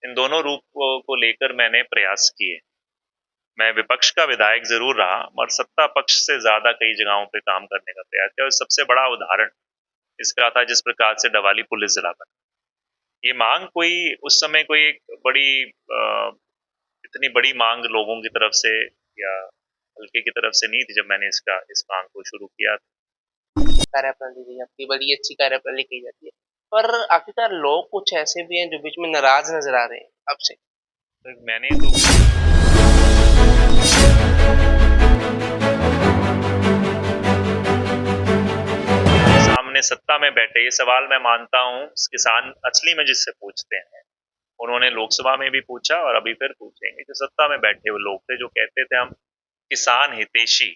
इन दोनों रूपों को लेकर मैंने प्रयास किए। मैं विपक्ष का विधायक ज़रूर रहा, मगर सत्ता पक्ष से ज़्यादा कई जगहों पे काम करने का प्रयास किया और सबसे बड़ा उदाहरण इसका था जिस प्रकार से डवाली पुलिस ज़िला बना। ये माँग कोई उस समय कोई एक बड़ी इतनी बड़ी माँग लोगों की तरफ से या हल्के की तरफ से नहीं थी जब मैंने इस माँग को शुरू किया। कार्यप्रणाली रही आपकी, बड़ी अच्छी कार्यप्रणाली कही जाती है। पर आखिरकार लोग कुछ ऐसे भी हैं जो बीच में नाराज नजर आ रहे हैं आपसे। तो मैंने तो सामने सत्ता में बैठे, ये सवाल मैं मानता हूँ किसान असली में जिससे पूछते हैं, उन्होंने लोकसभा में भी पूछा और अभी फिर पूछेंगे। जो सत्ता में बैठे हुए लोग थे जो कहते थे हम किसान हितैषी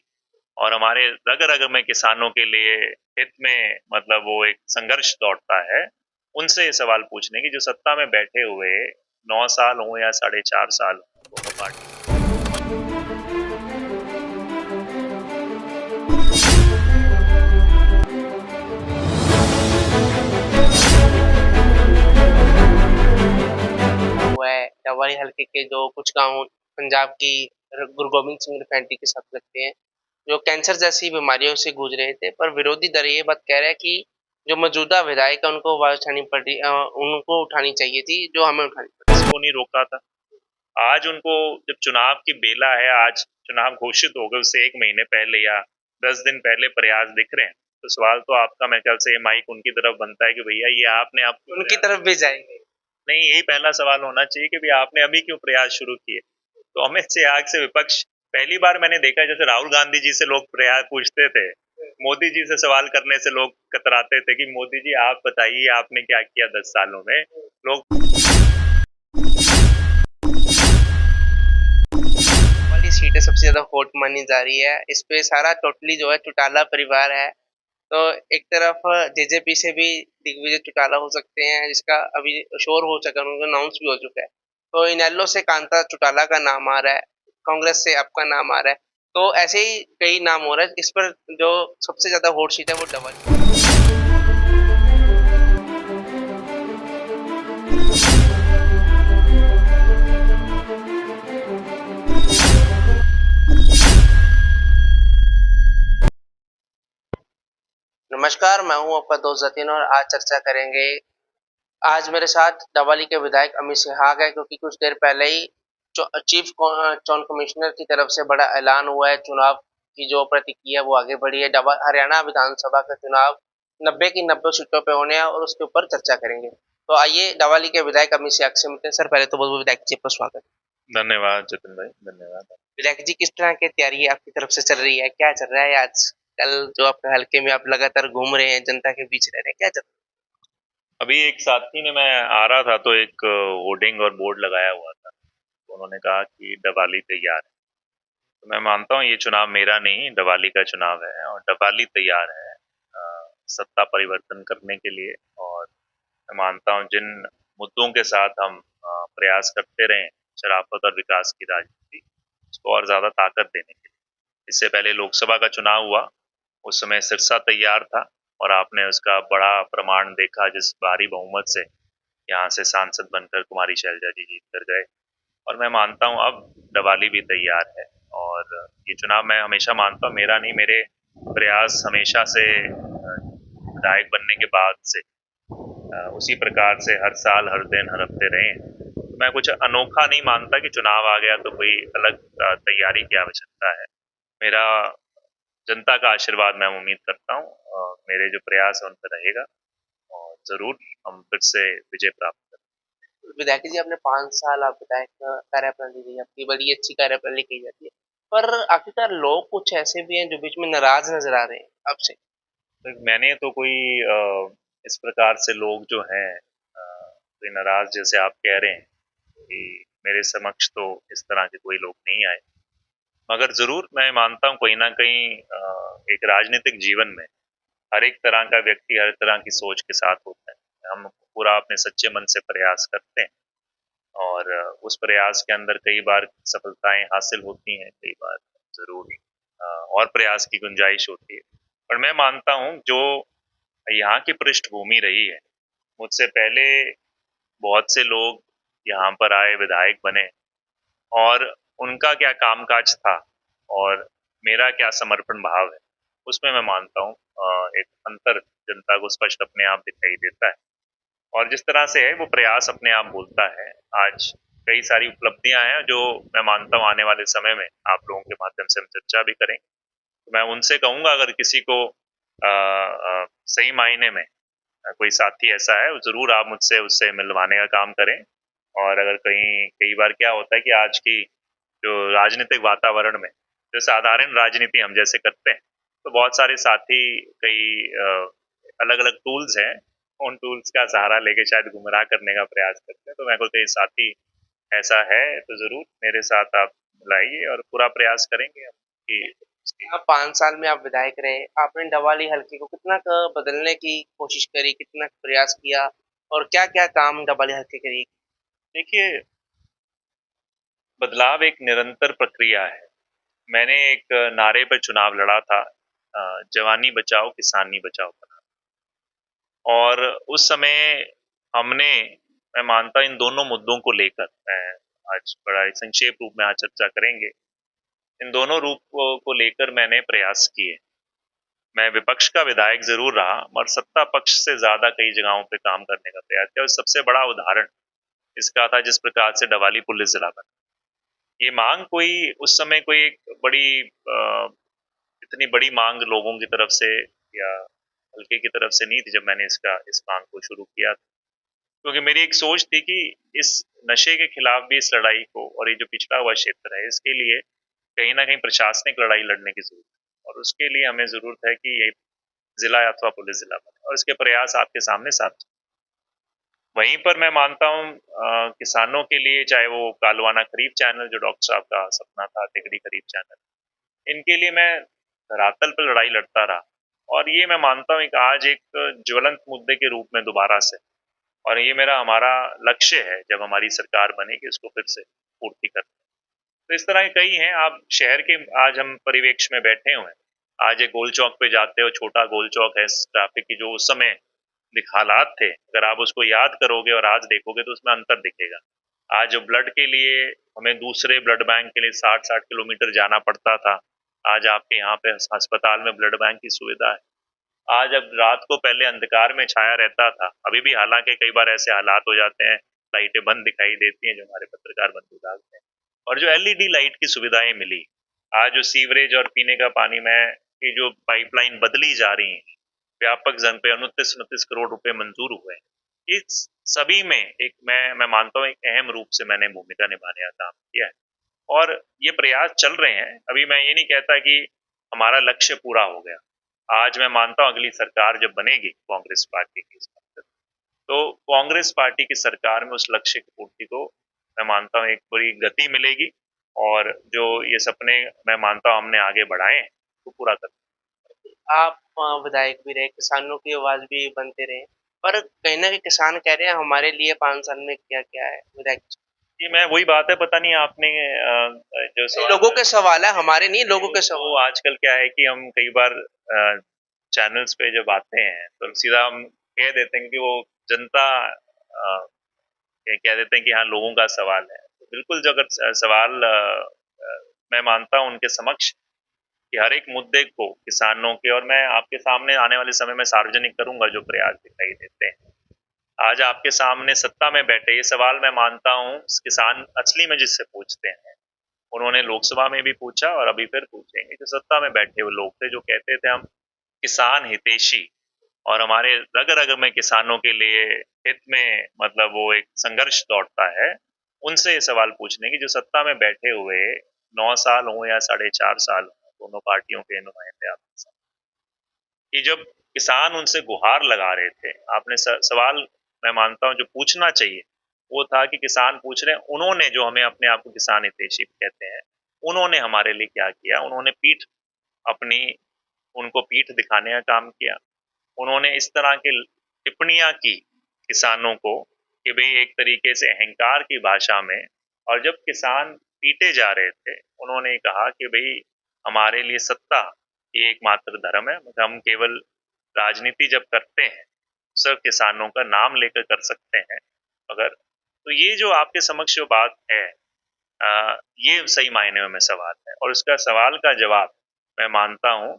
और हमारे रग रग में किसानों के लिए हित में मतलब वो एक संघर्ष दौड़ता है, उनसे ये सवाल पूछने की जो सत्ता में बैठे हुए 9 साल हो या 4.5 साल दोनों पार्टी। हुआ है डवारी हल्के के जो कुछ गांव पंजाब की गुरु गोबिंद सिंह रिफाइनरी के साथ लगते हैं, जो कैंसर जैसी बीमारियों से जूझ रहे थे, पर विरोधी दल ये बात कह रहा है कि जो मौजूदा विधायक है उनको आवाज उठानी पड़ी, उनको उठानी चाहिए थी जो हमें उठानी पड़ी। किसको नहीं रोका था। आज उनको जब चुनाव की बेला है, आज चुनाव घोषित हो गए उससे 1 महीने पहले या 10 दिन पहले प्रयास दिख रहे हैं, तो सवाल तो आपका मेरे ख्याल से माइक उनकी तरफ बनता है कि भैया ये आपने आप उनकी तरफ भी जाएंगे। नहीं, यही पहला सवाल होना चाहिए कि भैया आपने अभी क्यों प्रयास शुरू किए। तो अमित से आग से विपक्ष पहली बार मैंने देखा जैसे राहुल गांधी जी से लोग प्रयास पूछते थे, मोदी जी से सवाल करने से लोग कतराते थे कि मोदी जी आप बताइए आपने क्या किया 10 सालों में। लोग वाली सीटें सबसे ज्यादा हॉट मानी जा रही है, इस पे सारा टोटली जो है चौटाला परिवार है। तो एक तरफ जेजेपी से भी दिग्विजय चौटाला हो सकते हैं, जिसका अभी शोर हो चुका है, उनका अनाउंस भी हो चुका है। तो इनेलो से कांता चौटाला का नाम आ रहा है, कांग्रेस से आपका नाम आ रहा है। तो ऐसे ही कई नाम हो रहा है। इस पर जो सबसे ज्यादा हॉट सीट है वो डबल। नमस्कार, मैं हूं आपका दोस्त जतिन और आज चर्चा करेंगे। आज मेरे साथ डवाली के विधायक अमित सिहाग है, क्योंकि कुछ देर पहले ही चीफ चुनाव कमिश्नर की तरफ से बड़ा ऐलान हुआ है। चुनाव की जो प्रतिक्रिया वो आगे बढ़ी है। हरियाणा विधानसभा का चुनाव 90 की 90 सीटों पे होने हैं और उसके ऊपर चर्चा करेंगे। तो आइए डवाली के विधायक अमित सिहाग से मिलते हैं। सर, पहले तो बहुत बहुत विधायक जी आपका स्वागत है। धन्यवाद जतिन भाई, धन्यवाद। विधायक जी, किस तरह की तैयारी आपकी तरफ से चल रही है? क्या चल रहा है आज कल जो आपके हल्के में आप लगातार घूम रहे हैं, जनता के बीच रह रहे हैं, क्या चल रहा अभी एक साथी ने, मैं आ रहा था तो एक होर्डिंग और बोर्ड लगाया हुआ था, तो उन्होंने कहा कि डवाली तैयार है। तो मैं मानता हूँ ये चुनाव मेरा नहीं डवाली का चुनाव है और डवाली तैयार है सत्ता परिवर्तन करने के लिए। और मैं मानता हूँ जिन मुद्दों के साथ हम प्रयास करते रहे, शराफत और विकास की राजनीति, उसको और ज्यादा ताकत देने के लिए। इससे पहले लोकसभा का चुनाव हुआ, उस समय सिरसा तैयार था और आपने उसका बड़ा प्रमाण देखा, जिस भारी बहुमत से यहाँ से सांसद बनकर कुमारी शैलजा जी जीत कर गए। और मैं मानता हूँ अब डवाली भी तैयार है और ये चुनाव मैं हमेशा मानता हूँ मेरा नहीं, मेरे प्रयास हमेशा से विधायक बनने के बाद से उसी प्रकार से हर साल हर दिन हर हफ्ते रहे हैं। तो मैं कुछ अनोखा नहीं मानता कि चुनाव आ गया तो कोई अलग तैयारी की आवश्यकता है। मेरा जनता का आशीर्वाद मैं उम्मीद करता हूँ, मेरे जो प्रयास है उन पर रहेगा और जरूर हम फिर से विजय प्राप्त है? विधायक जी, आपने 5 साल आप विधायक कार्यप्रणाली रही, आपकी बड़ी अच्छी कार्यप्रणाली कही जाती है। पर आखिरकार लोग कुछ ऐसे भी हैं जो बीच में नाराज नजर आ रहे हैं आपसे। करें। मैंने तो कोई इस प्रकार से लोग जो हैं कोई नाराज जैसे आप कह रहे हैं कि मेरे समक्ष तो इस तरह के कोई लोग नहीं आए, मगर जरूर मैं मानता हूँ कहीं ना कहीं एक राजनीतिक जीवन में हर एक तरह का व्यक्ति हर तरह की सोच के साथ होता है। हम पूरा अपने सच्चे मन से प्रयास करते हैं और उस प्रयास के अंदर कई बार सफलताएं हासिल होती हैं, कई बार जरूर और प्रयास की गुंजाइश होती है। पर मैं मानता हूँ जो यहाँ की पृष्ठभूमि रही है, मुझसे पहले बहुत से लोग यहाँ पर आए, विधायक बने, और उनका क्या कामकाज था और मेरा क्या समर्पण भाव है, उसमें मैं मानता हूँ एक अंतर जनता को स्पष्ट अपने आप दिखाई देता है। और जिस तरह से है वो प्रयास अपने आप बोलता है। आज कई सारी उपलब्धियां हैं जो मैं मानता हूँ आने वाले समय में आप लोगों के माध्यम से हम चर्चा भी करेंगे। तो मैं उनसे कहूंगा अगर किसी को सही मायने में कोई साथी ऐसा है, जरूर आप मुझसे उससे मिलवाने का काम करें। और अगर कहीं कई बार क्या होता है कि आज की जो राजनीतिक वातावरण में जो साधारण राजनीति हम जैसे करते हैं, तो बहुत सारे साथी कई अलग अलग टूल्स हैं, उन टूल्स का सहारा लेके शायद गुमराह करने का प्रयास करते हैं। तो मैं को कई साथी ऐसा है तो जरूर मेरे साथ आप मिलाइए और पूरा प्रयास करेंगे हम कि आप 5 साल में आप विधायक रहे, आपने डवाली हल्के को कितना बदलने की कोशिश करी, कितना प्रयास किया और क्या क्या काम डवाली हल्के करी? देखिए, बदलाव एक निरंतर प्रक्रिया है। मैंने एक नारे पर चुनाव लड़ा था, जवानी बचाओ किसानी बचाओ का। और उस समय हमने, मैं मानता इन दोनों मुद्दों को लेकर मैं आज बड़ा संक्षेप रूप में आज चर्चा करेंगे। इन दोनों रूप को लेकर मैंने प्रयास किए। मैं विपक्ष का विधायक जरूर रहा और सत्ता पक्ष से ज्यादा कई जगहों पे काम करने का प्रयास किया। और सबसे बड़ा उदाहरण इसका था जिस प्रकार से डवाली पुलिस जिला बना। ये मांग कोई उस समय कोई एक बड़ी इतनी बड़ी मांग लोगों की तरफ से या हल्के की तरफ से नहीं थी जब मैंने इस मांग को शुरू किया था। क्योंकि मेरी एक सोच थी कि इस नशे के खिलाफ भी इस लड़ाई को, और ये जो पिछड़ा हुआ क्षेत्र है इसके लिए कहीं ना कहीं प्रशासनिक लड़ाई लड़ने की जरूरत है। और उसके लिए हमें जरूरत है कि ये जिला अथवा पुलिस जिला बने, और इसके प्रयास आपके सामने साथ। वहीं पर मैं मानता हूँ किसानों के लिए, चाहे वो कालवाना खरीफ चैनल जो डॉक्टर साहब का सपना था, तिगड़ी खरीफ चैनल, इनके लिए मैं धरातल पर लड़ाई लड़ता रहा। और ये मैं मानता हूँ एक आज एक ज्वलंत मुद्दे के रूप में दोबारा से, और ये मेरा हमारा लक्ष्य है जब हमारी सरकार बनेगी इसको फिर से पूर्ति करना। तो इस तरह के कई हैं। आप शहर के आज हम परिवेश में बैठे हुए हैं, आज एक गोल चौक पे जाते हो, छोटा गोल चौक है ट्रैफिक की, जो उस समय हालात थे, अगर आप उसको याद करोगे और आज देखोगे तो उसमें अंतर दिखेगा। आज जो ब्लड के लिए हमें दूसरे ब्लड बैंक के लिए 60-60 किलोमीटर जाना पड़ता था, आज आपके यहाँ पे अस्पताल में ब्लड बैंक की सुविधा है। आज अब रात को पहले अंधकार में छाया रहता था, अभी भी हालांकि कई बार ऐसे हालात हो जाते हैं, लाइटें बंद दिखाई देती हैं जो हमारे पत्रकार बंधु डालते हैं, और जो एलईडी लाइट की सुविधाएं मिली, आज जो सीवरेज और पीने का पानी में की जो पाइपलाइन बदली जा रही है, व्यापक जन पे 29-29 करोड़ रुपए मंजूर हुए हैं। इस सभी में एक मैं मानता हूँ एक अहम रूप से मैंने भूमिका निभाने का काम किया है। और ये प्रयास चल रहे हैं। अभी मैं ये नहीं कहता कि हमारा लक्ष्य पूरा हो गया। आज मैं मानता हूँ अगली सरकार जब बनेगी कांग्रेस पार्टी की, तो कांग्रेस पार्टी की सरकार में उस लक्ष्य की पूर्ति को मैं मानता हूँ एक बड़ी गति मिलेगी। और जो ये सपने मैं मानता हूँ हमने आगे बढ़ाए हैं तो पूरा कर। आप विधायक भी रहे, किसानों की आवाज भी बनते रहे, पर कहीं ना कहीं किसान कह रहे हैं हमारे लिए 5 साल में क्या क्या है विधायक? जी, मैं वही बात है, पता नहीं आपने जो लोगों सवाल के सवाल है, हमारे नहीं, लोगों के वो सवाल। आजकल क्या है कि हम कई बार चैनल्स पे जब आते हैं तो सीधा हम कह देते हैं कि वो जनता कह देते हैं कि हाँ लोगों का सवाल है। तो बिल्कुल जो अगर सवाल मैं मानता हूँ उनके समक्ष कि हर एक मुद्दे को किसानों के, और मैं आपके सामने आने वाले समय में सार्वजनिक करूंगा जो प्रयास दिखाई देते हैं। आज आपके सामने सत्ता में बैठे ये सवाल मैं मानता हूँ किसान असली में जिससे पूछते हैं, उन्होंने लोकसभा में भी पूछा और अभी फिर पूछेंगे। जो सत्ता में बैठे हुए लोग थे जो कहते थे हम किसान हितैषी, और हमारे रग रग में किसानों के लिए हित में मतलब वो एक संघर्ष दौड़ता है, उनसे ये सवाल पूछने की जो सत्ता में बैठे हुए 9 साल हो या 4.5 साल हो, दोनों पार्टियों के नुमाइंदे आपके साथ, कि जब किसान उनसे गुहार लगा रहे थे, आपने सवाल मैं मानता हूँ जो पूछना चाहिए वो था कि किसान पूछ रहे हैं, उन्होंने जो हमें अपने आप को किसान हितैषी कहते हैं, उन्होंने हमारे लिए क्या किया। उन्होंने पीठ अपनी उनको पीठ दिखाने का काम किया। उन्होंने इस तरह की टिप्पणियां की किसानों को कि भाई एक तरीके से अहंकार की भाषा में, और जब किसान पीटे जा रहे थे उन्होंने कहा कि भाई हमारे लिए सत्ता ये एकमात्र धर्म है, हम केवल राजनीति जब करते हैं सिर्फ किसानों का नाम लेकर कर सकते हैं, अगर तो ये जो आपके समक्ष जो बात है, ये सही मायने में सवाल है, और उसका सवाल का जवाब मैं मानता हूँ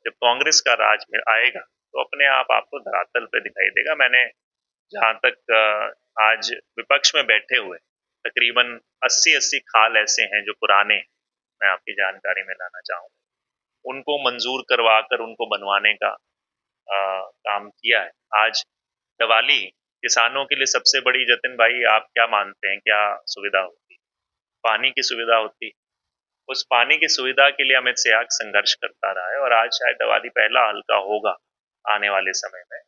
जब कांग्रेस का राज में आएगा तो अपने आप आपको धरातल पे दिखाई देगा। मैंने जहाँ तक आज विपक्ष में बैठे हुए तकरीबन 80-80 खाल ऐसे हैं जो पुराने हैं, मैं आपकी जानकारी में लाना चाहूँ, उनको मंजूर करवा कर उनको बनवाने का काम किया है। आज दिवाली किसानों के लिए सबसे बड़ी, जतिन भाई आप क्या मानते हैं क्या सुविधा होती? पानी की सुविधा होती। उस पानी की सुविधा के लिए अमित शाह संघर्ष करता रहा है, और आज शायद दिवाली पहला हल्का होगा आने वाले समय में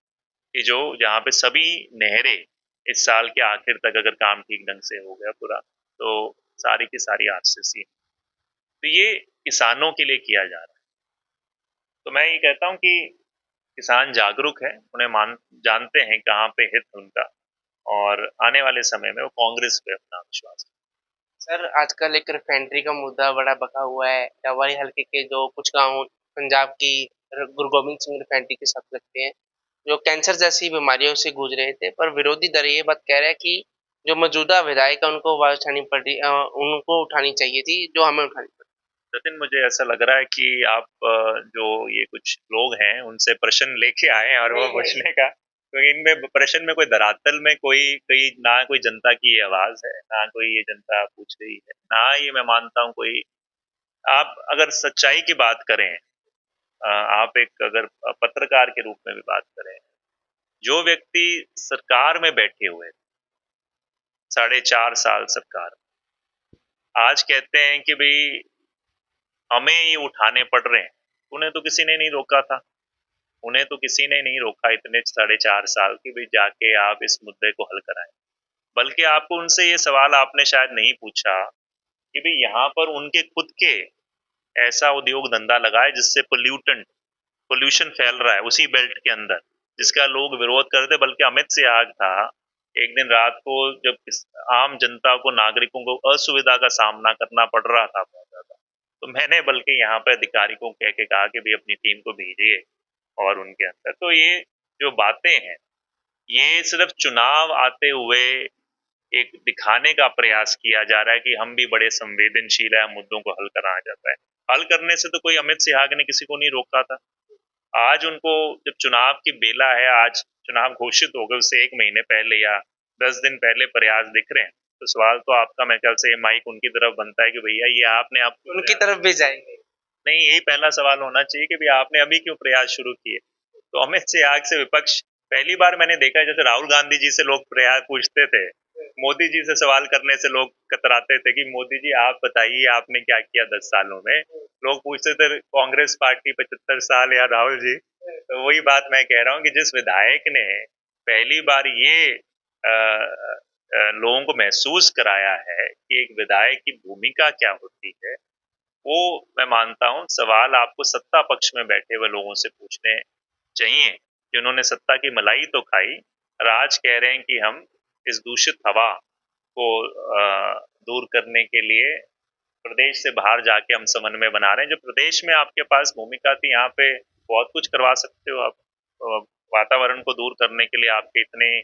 कि जो जहाँ पे सभी नहरें इस साल के आखिर तक अगर काम ठीक ढंग से हो गया पूरा, तो सारी की सारी आरसीसी, तो ये किसानों के लिए किया जा रहा है। तो मैं ये कहता हूँ कि किसान जागरूक है, उन्हें जानते हैं कहाँ पे हित उनका, और आने वाले समय में वो कांग्रेस पे अपना विश्वास। सर, आजकल एक रिफाइनरी का मुद्दा बड़ा बका हुआ है। दवाई हल्के के जो कुछ गाँव पंजाब की गुरु गोबिंद सिंह रिफाइनरी के साथ लगते हैं, जो कैंसर जैसी बीमारियों से जूझ रहे थे, पर विरोधी दल ये बात कह रहा है कि जो मौजूदा विधायक है उनको आवाज उठानी पड़ी, उनको उठानी चाहिए थी जो हमें उठानी पड़ी। नितिन, मुझे ऐसा लग रहा है कि आप जो ये कुछ लोग हैं उनसे प्रश्न लेके आए और वो पूछने का, तो इनमें प्रश्न में कोई धरातल में कोई ना कोई जनता की ये आवाज है, ना कोई ये जनता पूछ रही है, ना ये मैं मानता हूँ कोई। आप अगर सच्चाई की बात करें, आप एक अगर पत्रकार के रूप में भी बात करें, जो व्यक्ति सरकार में बैठे हुए 4.5 साल सरकार, आज कहते हैं कि भाई हमें ये उठाने पड़ रहे हैं, उन्हें तो किसी ने नहीं रोका था। उन्हें तो किसी ने नहीं रोका इतने 4.5 साल की भी जाके आप इस मुद्दे को हल कराएं। बल्कि आपको उनसे ये सवाल आपने शायद नहीं पूछा कि भाई यहाँ पर उनके खुद के ऐसा उद्योग धंधा लगा है जिससे पोल्यूशन फैल रहा है उसी बेल्ट के अंदर, जिसका लोग विरोध करते। बल्कि अमित शाह था, एक दिन रात को जब आम जनता को, नागरिकों को असुविधा का सामना करना पड़ रहा था बहुत ज्यादा, तो मैंने बल्कि यहाँ पे अधिकारी को कह के कहा कि भाई अपनी टीम को भेजिए और उनके अंदर। तो ये जो बातें हैं, ये सिर्फ चुनाव आते हुए एक दिखाने का प्रयास किया जा रहा है कि हम भी बड़े संवेदनशील है, मुद्दों को हल करना जाता है। हल करने से तो कोई अमित शाह ने किसी को नहीं रोका था। आज उनको जब चुनाव की बेला है, आज चुनाव घोषित हो गए उससे 1 महीने पहले या 10 दिन पहले प्रयास दिख रहे हैं, तो सवाल तो आपका मैं ख्याल से माइक उनकी तरफ बनता है कि भैया ये आपने आप उनकी तरफ भी जाएंगे। नहीं, यही पहला सवाल होना चाहिए कि भाई आपने अभी क्यों प्रयास शुरू किए। तो अमित शाह से विपक्ष, पहली बार मैंने देखा है जैसे राहुल गांधी जी से लोग प्रयास पूछते थे, मोदी जी से सवाल करने से लोग कतराते थे कि मोदी जी आप बताइए आपने क्या किया 10 सालों में। लोग पूछते थे कांग्रेस पार्टी 75 साल या राहुल जी। तो वही बात मैं कह रहा हूँ कि जिस विधायक ने पहली बार ये लोगों को महसूस कराया है कि एक विधायक की भूमिका क्या होती है, वो मैं मानता हूँ सवाल आपको सत्ता पक्ष में बैठे हुए लोगों से पूछने चाहिए, जिन्होंने सत्ता की मलाई तो खाई और आज कह रहे हैं कि हम इस दूषित हवा को दूर करने के लिए प्रदेश से बाहर जाके हम समन्वय बना रहे हैं। जो प्रदेश में आपके पास भूमिका थी, यहाँ पे बहुत कुछ करवा सकते हो आप। वातावरण को दूर करने के लिए आपके इतने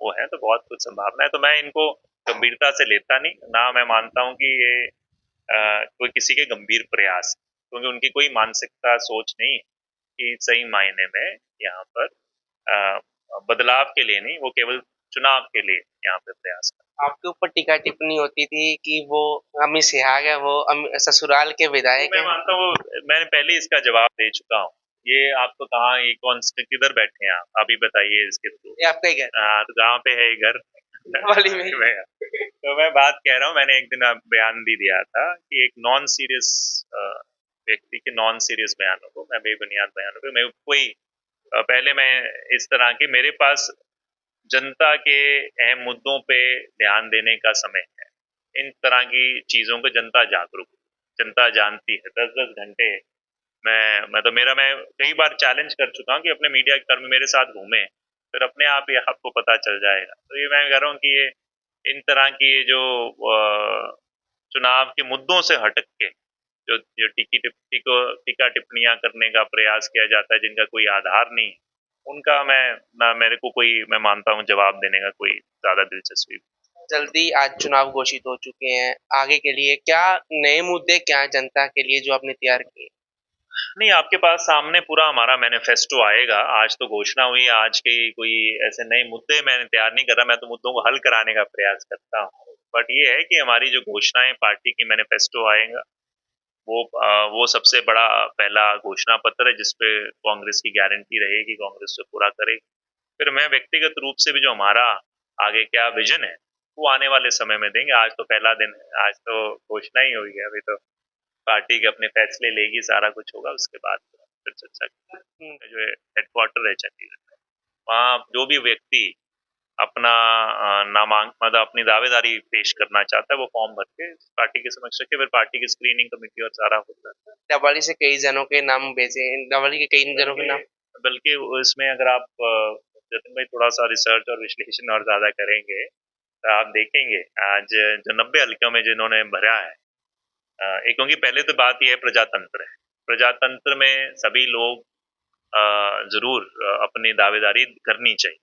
वो है, तो बहुत कुछ संभावना है। तो मैं इनको गंभीरता से लेता नहीं ना, मैं मानता हूँ कि ये कोई किसी के गंभीर प्रयास, क्योंकि उनकी कोई मानसिकता सोच नहीं है कि सही मायने में यहाँ पर बदलाव के लिए नहीं, वो केवल चुनाव के लिए यहाँ पे प्रयास कर। आपके ऊपर टीका टिप्पणी होती थी कि वो अमित शाह है, वो ससुराल के विधायक मैं हैं। मानता हूँ मैंने पहले इसका जवाब दे चुका हूँ। ये आपको कहाँ, ये कौन किधर बैठे हैं आप अभी बताइए इसके थ्रू। ये आपका ही घर तो कहाँ पे है ये घर? वाली में ही। तो मैं बात कह रहा हूँ, मैंने एक दिन बयान भी दिया था कि एक नॉन सीरियस व्यक्ति के नॉन सीरियस बयानों को, मैं बेबुनियाद बयानों पे मैं कोई पहले मैं इस तरह के, मेरे पास जनता के अहम मुद्दों पे ध्यान देने का समय है। इन तरह की चीजों को जनता जागरूक, जनता जानती है। 10-10 घंटे मैं तो मैं कई बार चैलेंज कर चुका हूँ कि अपने मीडिया कर्मी मेरे साथ घूमे, फिर अपने आप ही आपको पता चल जाएगा। तो ये मैं कह रहा हूँ कि ये इन तरह की जो चुनाव के मुद्दों से हटक के जो टीका टिप्पणियां करने का प्रयास किया जाता है जिनका कोई आधार नहीं, उनका मैं ना मेरे को कोई मैं मानता हूँ जवाब देने का कोई ज़्यादा दिलचस्पी। जल्दी आज चुनाव घोषित हो चुके हैं, आगे के लिए क्या नए मुद्दे क्या हैं जनता के लिए जो आपने तैयार किए? नहीं, आपके पास सामने पूरा हमारा मैनिफेस्टो आएगा। आज तो घोषणा हुई, आज के कोई ऐसे नए मुद्दे मैंने तैयार नहीं कर रहा, मैं तो मुद्दों को हल कराने का प्रयास करता हूँ। बट ये है कि हमारी जो घोषणाएं पार्टी की मैनिफेस्टो आएगा, वो सबसे बड़ा पहला घोषणा पत्र है जिसपे कांग्रेस की गारंटी रहेगी, कांग्रेस से पूरा करेगी। फिर मैं व्यक्तिगत रूप से भी जो हमारा आगे क्या विजन है वो आने वाले समय में देंगे। आज तो पहला दिन है, आज तो घोषणा ही हुई है, अभी तो पार्टी के अपने फैसले लेगी, सारा कुछ होगा, उसके बाद फिर चर्चा जो है हेडक्वार्टर है चंडीगढ़ में, वहाँ जो भी व्यक्ति अपना मतलब अपनी दावेदारी पेश करना चाहता है वो फॉर्म भर के पार्टी के समक्ष रखे, फिर पार्टी की स्क्रीनिंग कमेटी और सारा होता है। डबवाली से कई जनों के नाम भेजे, डबवाली के कई जनों के नाम। बल्कि इसमें अगर आप जतिन भाई थोड़ा सा रिसर्च और विश्लेषण और ज्यादा करेंगे तो आप देखेंगे आज जो 90 हल्कों में जिन्होंने भरा है, क्योंकि पहले तो बात यह है प्रजातंत्र है, प्रजातंत्र में सभी लोग जरूर अपनी दावेदारी करनी चाहिए।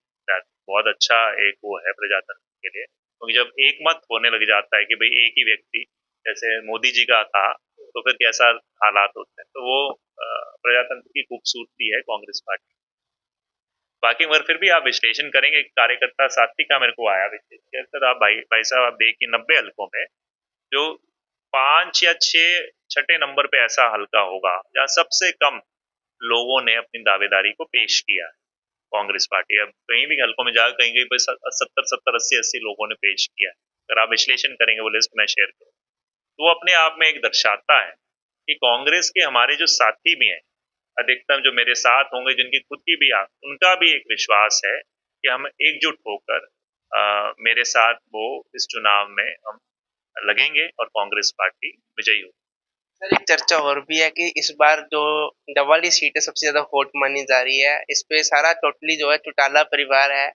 बहुत अच्छा एक वो है प्रजातंत्र के लिए, क्योंकि जब एक मत होने लग जाता है कि भाई एक ही व्यक्ति, जैसे मोदी जी का था, तो फिर कैसा हालात होते हैं, तो वो प्रजातंत्र की खूबसूरती है कांग्रेस पार्टी। बाकी मगर फिर भी आप विश्लेषण करेंगे, कार्यकर्ता साथी का मेरे को आया विश्लेषण, सर आप भाई साहब आप देखिए 90 हल्कों में जो 5 या 6 छठे नंबर पे ऐसा हल्का होगा जहाँ सबसे कम लोगों ने अपनी दावेदारी को पेश किया है कांग्रेस पार्टी। अब कहीं भी हल्कों में जाकर कहीं कहीं पर 70-70 80-80 लोगों ने पेश किया है। अगर आप विश्लेषण करेंगे वो लिस्ट मैं शेयर करूँ तो वो अपने आप में एक दर्शाता है कि कांग्रेस के हमारे जो साथी भी हैं, अधिकतम जो मेरे साथ होंगे, जिनकी खुद की भी उनका भी एक विश्वास है कि हम एकजुट होकर मेरे साथ वो इस चुनाव में हम लगेंगे और कांग्रेस पार्टी विजयी होगी। सर एक चर्चा और भी है कि इस बार जो डबवाली सीट है सबसे ज्यादा हॉट मानी जा रही है, इस पे सारा टोटली जो है चौटाला परिवार है।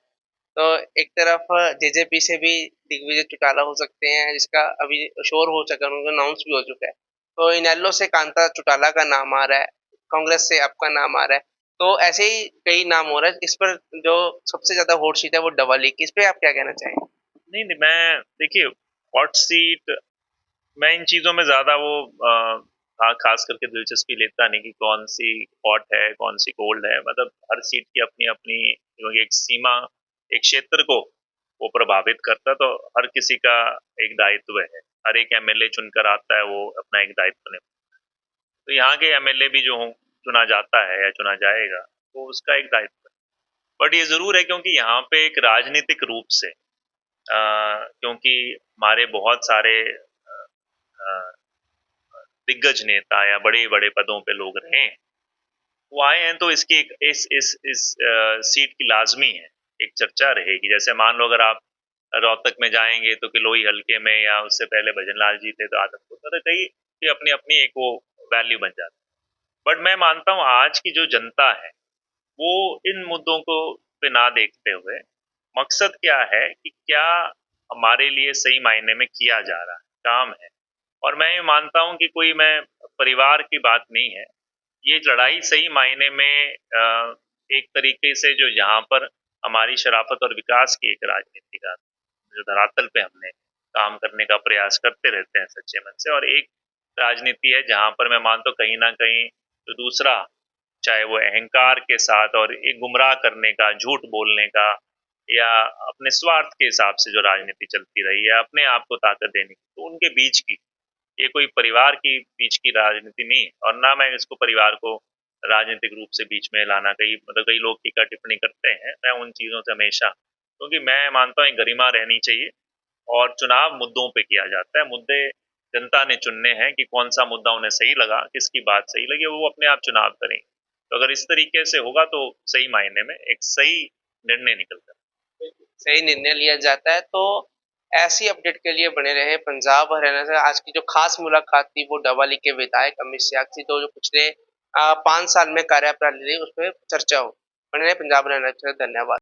तो एक तरफ जेजेपी से भी दिग्विजय चौटाला हो सकते हैं, जिसका अभी शोर हो चुका है, उनका अनाउंस भी हो चुका है। तो इनेलो से कांता चौटाला का नाम आ रहा है, कांग्रेस से आपका नाम आ रहा है। तो ऐसे ही कई नाम हो रहे हैं। इस पर जो सबसे ज्यादा हॉट सीट है वो डबवाली की, इस पे आप क्या कहना चाहेंगे? नहीं नहीं, मैं देखिए हॉट सीट, मैं इन चीजों में ज्यादा वो खास करके दिलचस्पी लेता नहीं कि कौन सी हॉट है कौन सी कोल्ड है। मतलब हर सीट की अपनी अपनी क्योंकि एक सीमा, एक क्षेत्र को वो प्रभावित करता है, तो हर किसी का एक दायित्व है। हर एक एमएलए चुनकर आता है, वो अपना एक दायित्व निभाता है। तो यहाँ के एमएलए भी जो चुना जाता है या चुना जाएगा वो उसका एक दायित्व है। बट ये जरूर है क्योंकि यहाँ पे एक राजनीतिक रूप से क्योंकि हमारे बहुत सारे दिग्गज नेता या बड़े बड़े पदों पे लोग रहे हैं, वो आए हैं, तो इसकी एक इस सीट की लाजमी है एक चर्चा रहेगी। जैसे मान लो अगर आप रोहतक में जाएंगे तो किलोई हल्के में, या उससे पहले भजन लाल जी थे तो आदमपुर, तो कई की अपनी अपनी एक वो वैल्यू बन जाती है। बट मैं मानता हूँ आज की जो जनता है वो इन मुद्दों को पे ना देखते हुए मकसद क्या है कि क्या हमारे लिए सही मायने में किया जा रहा है, काम है। और मैं ये मानता हूँ कि कोई मैं परिवार की बात नहीं है, ये लड़ाई सही मायने में एक तरीके से जो यहाँ पर हमारी शराफत और विकास की एक राजनीति का जो धरातल पे हमने काम करने का प्रयास करते रहते हैं सच्चे मन से, और एक राजनीति है जहाँ पर मैं मानता हूँ कहीं ना कहीं जो दूसरा, चाहे वो अहंकार के साथ और एक गुमराह करने का, झूठ बोलने का, या अपने स्वार्थ के हिसाब से जो राजनीति चलती रही है अपने आप को ताकत देने की, तो उनके बीच की ये कोई परिवार की बीच की राजनीति नहीं है। और ना मैं इसको परिवार को राजनीतिक रूप से बीच में लाना, कई मतलब कई लोग टीका टिप्पणी करते हैं, मैं उन चीजों से हमेशा, क्योंकि मैं मानता हूँ गरिमा रहनी चाहिए और चुनाव मुद्दों पे किया जाता है। मुद्दे जनता ने चुनने हैं कि कौन सा मुद्दा उन्हें सही लगा, किसकी बात सही लगी, वो अपने आप चुनाव करेंगे। तो अगर इस तरीके से होगा तो सही मायने में एक सही निर्णय निकलता है। सही निर्णय लिया जाता है। तो ऐसी अपडेट के लिए बने रहे पंजाब हरियाणा से। आज की जो खास मुलाकात थी वो डबवाली के विधायक अमित शाह थी, तो जो पिछले 5 साल में कार्यप्रणाली रही उस पर चर्चा हो। बने रहे पंजाब हरियाणा से। धन्यवाद।